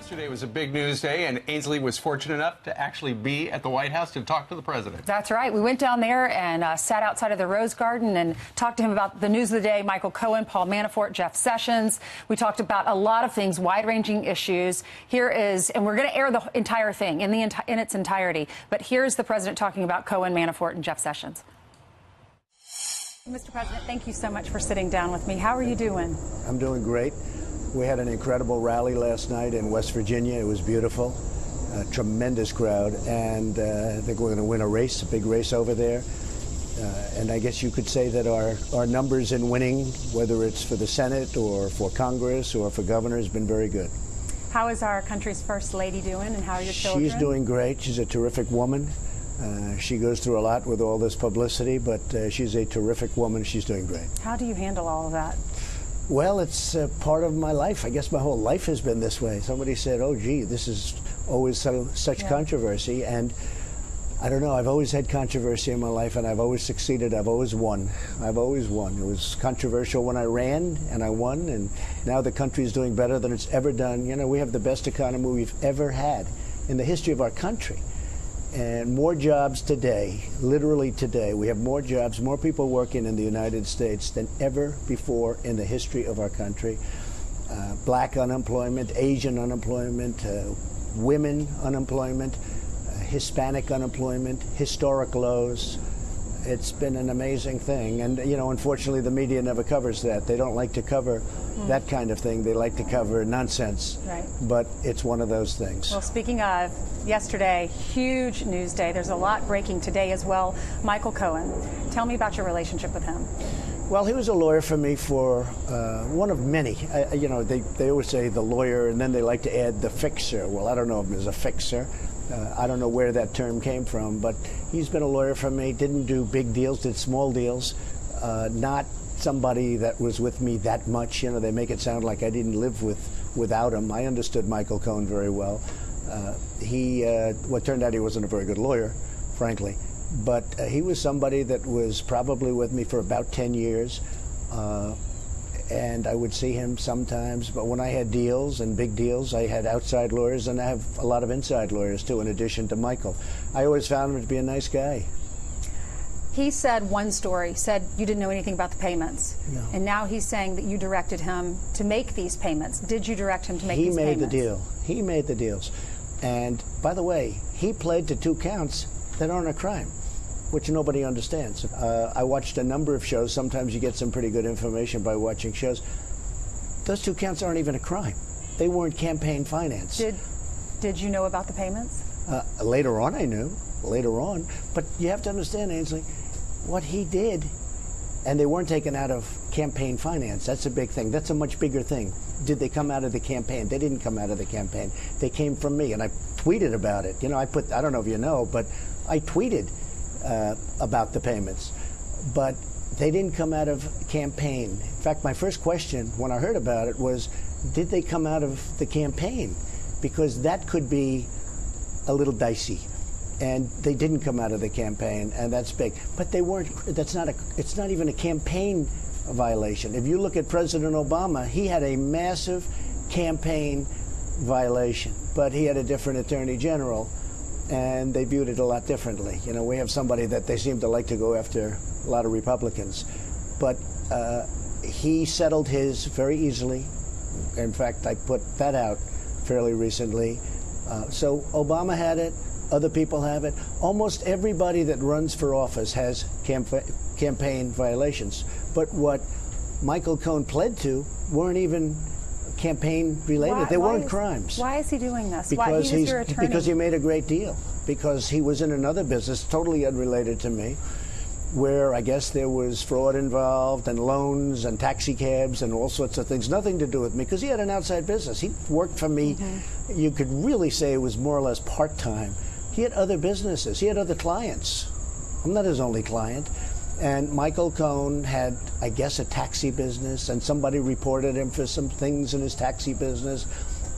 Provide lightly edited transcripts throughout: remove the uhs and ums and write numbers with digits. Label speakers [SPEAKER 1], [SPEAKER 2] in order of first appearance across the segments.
[SPEAKER 1] Yesterday was a big news day, and Ainsley was fortunate enough to actually be at the White House to talk to the president.
[SPEAKER 2] That's right. We went down there and sat outside of the Rose Garden and talked to him about the news of the day, Michael Cohen, Paul Manafort, Jeff Sessions. We talked about a lot of things, wide-ranging issues. Here is, and we're going to air the entire thing in its entirety, but here's the president talking about Cohen, Manafort, and Jeff Sessions. Mr. President, thank you so much for sitting down with me. How are you doing?
[SPEAKER 3] I'm doing great. We had an incredible rally last night in West Virginia. It was beautiful, a tremendous crowd, and I think we're going to win a race, a big race over there. And I guess you could say that our numbers in winning, whether it's for the Senate or for Congress or for governor, has been very good.
[SPEAKER 2] How is our country's first lady doing, and how are your children?
[SPEAKER 3] She's doing great. She's a terrific woman. She goes through a lot with all this publicity, but she's a terrific woman. She's doing great.
[SPEAKER 2] How do you handle all of that?
[SPEAKER 3] Well, it's part of my life. I guess my whole life has been this way. Somebody said, oh, gee, this is always such controversy. And I don't know, I've always had controversy in my life, and I've always succeeded. I've always won. I've always won. It was controversial when I ran, and I won. And now the country is doing better than it's ever done. You know, we have the best economy we've ever had in the history of our country. And more jobs today, literally today, we have more jobs, more people working in the United States than ever before in the history of our country. Black unemployment, Asian unemployment, women unemployment, Hispanic unemployment, historic lows. It's been an amazing thing. And, you know, unfortunately, the media never covers that. They don't like to cover that kind of thing. They like to cover nonsense.
[SPEAKER 2] Right.
[SPEAKER 3] But it's one of those things.
[SPEAKER 2] Well, speaking of yesterday, huge news day. There's a lot breaking today as well. Michael Cohen, tell me about your relationship with him.
[SPEAKER 3] Well, he was a lawyer for me for one of many. You know, they always say the lawyer, and then they like to add the fixer. Well, I don't know if he's a fixer. I don't know where that term came from, but he's been a lawyer for me, didn't do big deals, did small deals, not somebody that was with me that much. You know, they make it sound like I didn't live without him. I understood Michael Cohen very well. Well, it turned out he wasn't a very good lawyer, frankly, but he was somebody that was probably with me for about 10 years. And I would see him sometimes, but when I had deals and big deals, I had outside lawyers, and I have a lot of inside lawyers too, in addition to Michael. I always found him to be a nice guy.
[SPEAKER 2] He said one story, said you didn't know anything about the payments.
[SPEAKER 3] No.
[SPEAKER 2] And now he's saying that you directed him to make these payments. Did you direct him to make these payments?
[SPEAKER 3] He made the deal. He made the deals. And by the way, he pled to 2 counts that aren't a crime, which nobody understands. I watched a number of shows. Sometimes you get some pretty good information by watching shows. Those 2 counts aren't even a crime. They weren't campaign finance.
[SPEAKER 2] Did you know about the payments?
[SPEAKER 3] Later on, I knew. Later on. But you have to understand, Ainsley, what he did, and they weren't taken out of campaign finance. That's a big thing. That's a much bigger thing. Did they come out of the campaign? They didn't come out of the campaign. They came from me, and I tweeted about it. You know, I don't know if you know, but I tweeted about the payments, but they didn't come out of campaign. In fact, my first question when I heard about it was, did they come out of the campaign? Because that could be a little dicey. And they didn't come out of the campaign, and that's big. But they weren't. It's not even a campaign violation. If you look at President Obama, he had a massive campaign violation, but he had a different attorney general, and they viewed it a lot differently. You know, we have somebody that they seem to like to go after a lot of Republicans, but he settled his very easily. In fact, I put that out fairly recently. So Obama had it. Other people have it. Almost everybody that runs for office has campaign violations. But what Michael Cohen pled to weren't even campaign related. They weren't crimes.
[SPEAKER 2] Why is he doing this?
[SPEAKER 3] Because
[SPEAKER 2] he was your attorney.
[SPEAKER 3] Because he made a great deal. Because he was in another business totally unrelated to me, where I guess there was fraud involved and loans and taxi cabs and all sorts of things. Nothing to do with me, because he had an outside business. He worked for me. You could really say it was more or less part-time. He had other businesses. He had other clients. I'm not his only client. And Michael Cohen had, I guess, a taxi business, and somebody reported him for some things in his taxi business,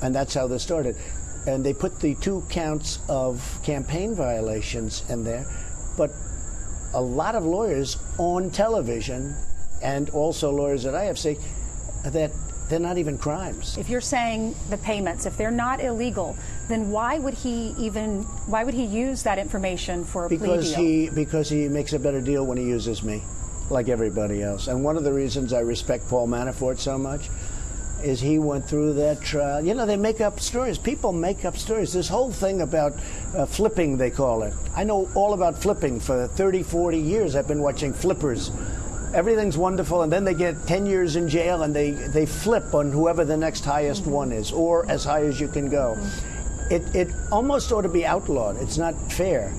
[SPEAKER 3] and that's how this started. And they put the 2 counts of campaign violations in there, but a lot of lawyers on television, and also lawyers that I have, say that they're not even crimes.
[SPEAKER 2] If you're saying the payments, if they're not illegal, then why would he use that information for a plea deal?
[SPEAKER 3] Because he makes a better deal when he uses me, like everybody else. And one of the reasons I respect Paul Manafort so much is he went through that trial. You know, they make up stories. People make up stories. This whole thing about flipping, they call it. I know all about flipping. For 30, 40 years, I've been watching flippers. Everything's wonderful, and then they get 10 years in jail, and they flip on whoever the next highest one is, or as high as you can go. It almost ought to be outlawed. It's not fair,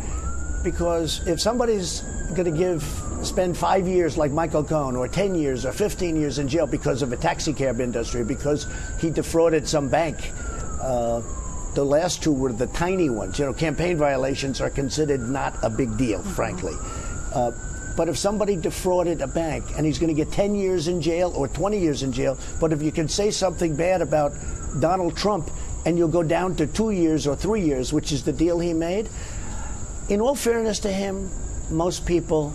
[SPEAKER 3] because if somebody's going to spend 5 years like Michael Cohen, or 10 years or 15 years in jail because of a taxi cab industry, because he defrauded some bank, the last two were the tiny ones. You know, campaign violations are considered not a big deal, frankly. But if somebody defrauded a bank and he's going to get 10 years in jail or 20 years in jail, but if you can say something bad about Donald Trump and you'll go down to 2 years or 3 years, which is the deal he made, in all fairness to him, most people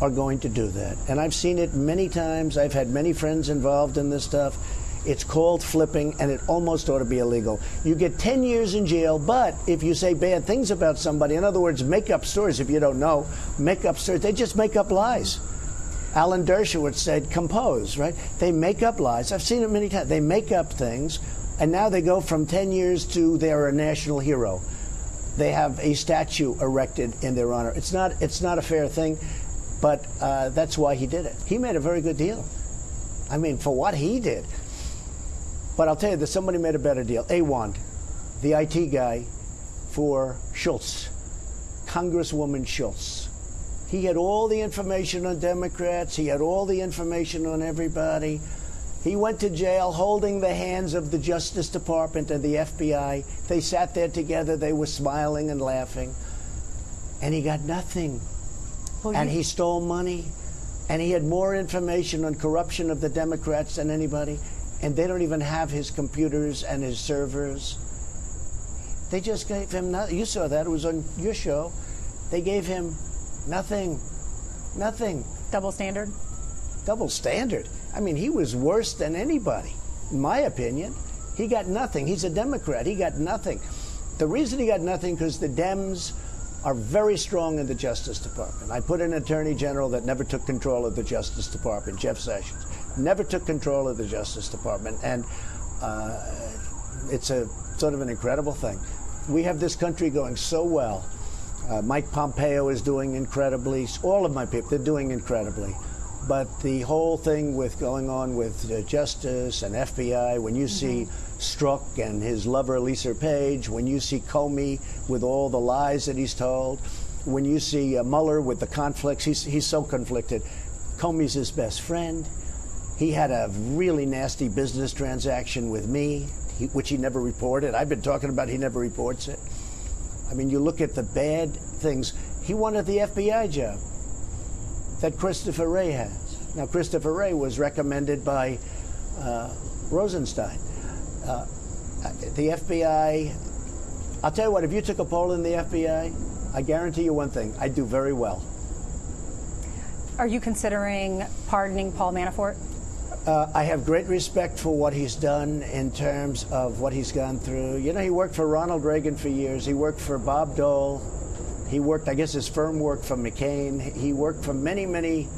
[SPEAKER 3] are going to do that. And I've seen it many times. I've had many friends involved in this stuff. It's called flipping, and it almost ought to be illegal. You get 10 years in jail, but if you say bad things about somebody, in other words, make up stories, if you don't know, make up stories, they just make up lies. Alan Dershowitz said, compose, right? They make up lies. I've seen it many times. They make up things, and now they go from 10 years to they're a national hero. They have a statue erected in their honor. It's not a fair thing, but that's why he did it. He made a very good deal. I mean, for what he did. But I'll tell you that somebody made a better deal. Awand, the IT guy for Schultz, Congresswoman Schultz. He had all the information on Democrats. He had all the information on everybody. He went to jail holding the hands of the Justice Department and the FBI. They sat there together. They were smiling and laughing. And he got nothing. And he stole money. And he had more information on corruption of the Democrats than anybody. And they don't even have his computers and his servers. They just gave him nothing. You saw that. It was on your show. They gave him nothing. Nothing.
[SPEAKER 2] Double standard?
[SPEAKER 3] Double standard. I mean, he was worse than anybody, in my opinion. He got nothing. He's a Democrat. He got nothing. The reason he got nothing because the Dems are very strong in the Justice Department. I put an attorney general that never took control of the Justice Department, Jeff Sessions. Never took control of the Justice Department, and it's a sort of an incredible thing. We have this country going so well. Mike Pompeo is doing incredibly. All of my people, they're doing incredibly. But the whole thing with going on with Justice and FBI, when you see Strzok and his lover Lisa Page, when you see Comey with all the lies that he's told, when you see Mueller with the conflicts, he's so conflicted. Comey's his best friend. He had a really nasty business transaction with me, which he never reported. I've been talking about he never reports it. I mean, you look at the bad things. He wanted the FBI job that Christopher Wray has. Now, Christopher Wray was recommended by Rosenstein. The FBI, I'll tell you what, if you took a poll in the FBI, I guarantee you one thing, I'd do very well.
[SPEAKER 2] Are you considering pardoning Paul Manafort?
[SPEAKER 3] I have great respect for what he's done in terms of what he's gone through. You know, he worked for Ronald Reagan for years. He worked for Bob Dole. He worked, I guess his firm worked for McCain. He worked for many, many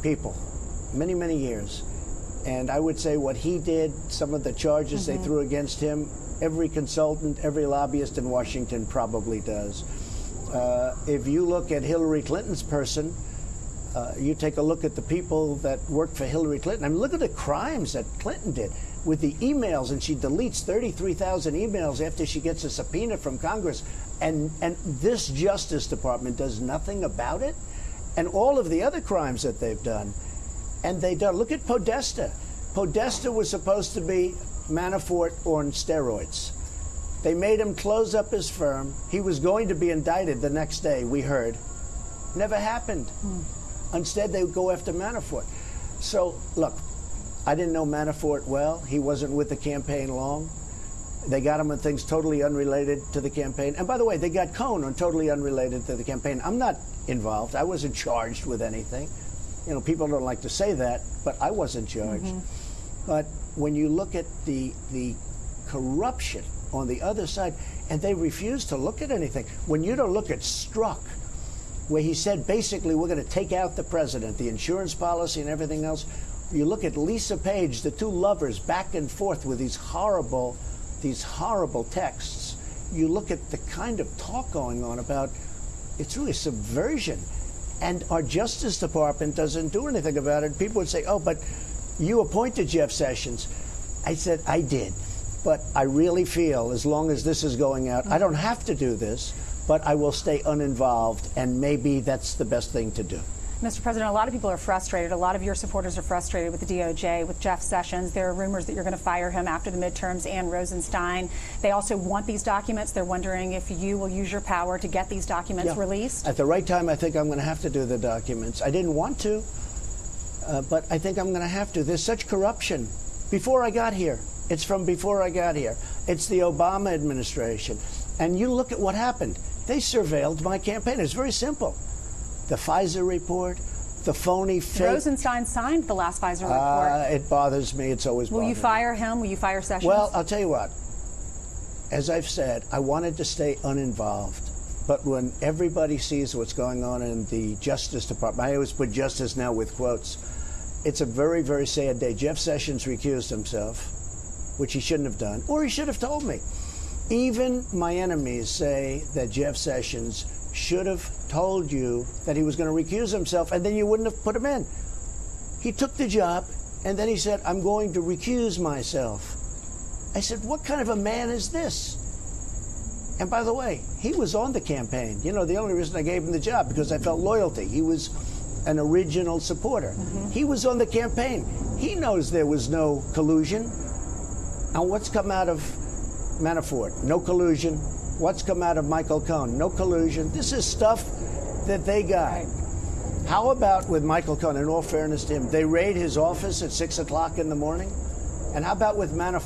[SPEAKER 3] people, many, many years. And I would say what he did, some of the charges they threw against him, every consultant, every lobbyist in Washington probably does. If you look at Hillary Clinton's person, you take a look at the people that worked for Hillary Clinton. I mean, look at the crimes that Clinton did with the emails, and she deletes 33,000 emails after she gets a subpoena from Congress. And this Justice Department does nothing about it. And all of the other crimes that they've done. And they don't. Look at Podesta. Podesta was supposed to be Manafort on steroids. They made him close up his firm. He was going to be indicted the next day, we heard. Never happened. Instead, they would go after Manafort. So, look, I didn't know Manafort well. He wasn't with the campaign long. They got him on things totally unrelated to the campaign. And by the way, they got Cohen on totally unrelated to the campaign. I'm not involved. I wasn't charged with anything. You know, people don't like to say that, but I wasn't charged. But when you look at the corruption on the other side, and they refuse to look at anything. When you don't look at Strzok, where he said basically we're going to take out the president, the insurance policy and everything else. You look at Lisa Page, the two lovers back and forth with these horrible texts. You look at the kind of talk going on about, it's really subversion. And our Justice Department doesn't do anything about it. People would say, oh, but you appointed Jeff Sessions. I said, I did. But I really feel as long as this is going out, I don't have to do this, but I will stay uninvolved, and maybe that's the best thing to do.
[SPEAKER 2] Mr. President, a lot of people are frustrated. A lot of your supporters are frustrated with the DOJ, with Jeff Sessions. There are rumors that you're going to fire him after the midterms, and Rosenstein. They also want these documents. They're wondering if you will use your power to get these documents released.
[SPEAKER 3] At the right time, I think I'm going to have to do the documents. I didn't want to, but I think I'm going to have to. There's such corruption. Before I got here, it's from before I got here. It's the Obama administration. And you look at what happened. They surveilled my campaign. It's very simple. The Pfizer report, the phony fake.
[SPEAKER 2] Rosenstein signed the last Pfizer report.
[SPEAKER 3] It bothers me. It's always bothered me.
[SPEAKER 2] Will you fire him? Will you fire Sessions?
[SPEAKER 3] Well, I'll tell you what. As I've said, I wanted to stay uninvolved. But when everybody sees what's going on in the Justice Department, I always put justice now with quotes, it's a very, very sad day. Jeff Sessions recused himself, which he shouldn't have done, or he should have told me. Even my enemies say that Jeff Sessions should have told you that he was going to recuse himself, and then you wouldn't have put him in. He took the job, and then he said, I'm going to recuse myself. I said, what kind of a man is this? And by the way, he was on the campaign. You know, the only reason I gave him the job, because I felt loyalty. He was an original supporter. He was on the campaign. He knows there was no collusion. And what's come out of Manafort? No collusion. What's come out of Michael Cohen? No collusion. This is stuff that they got.
[SPEAKER 2] Right.
[SPEAKER 3] How about with Michael Cohen, in all fairness to him, they raid his office at 6 o'clock in the morning? And how about with Manafort?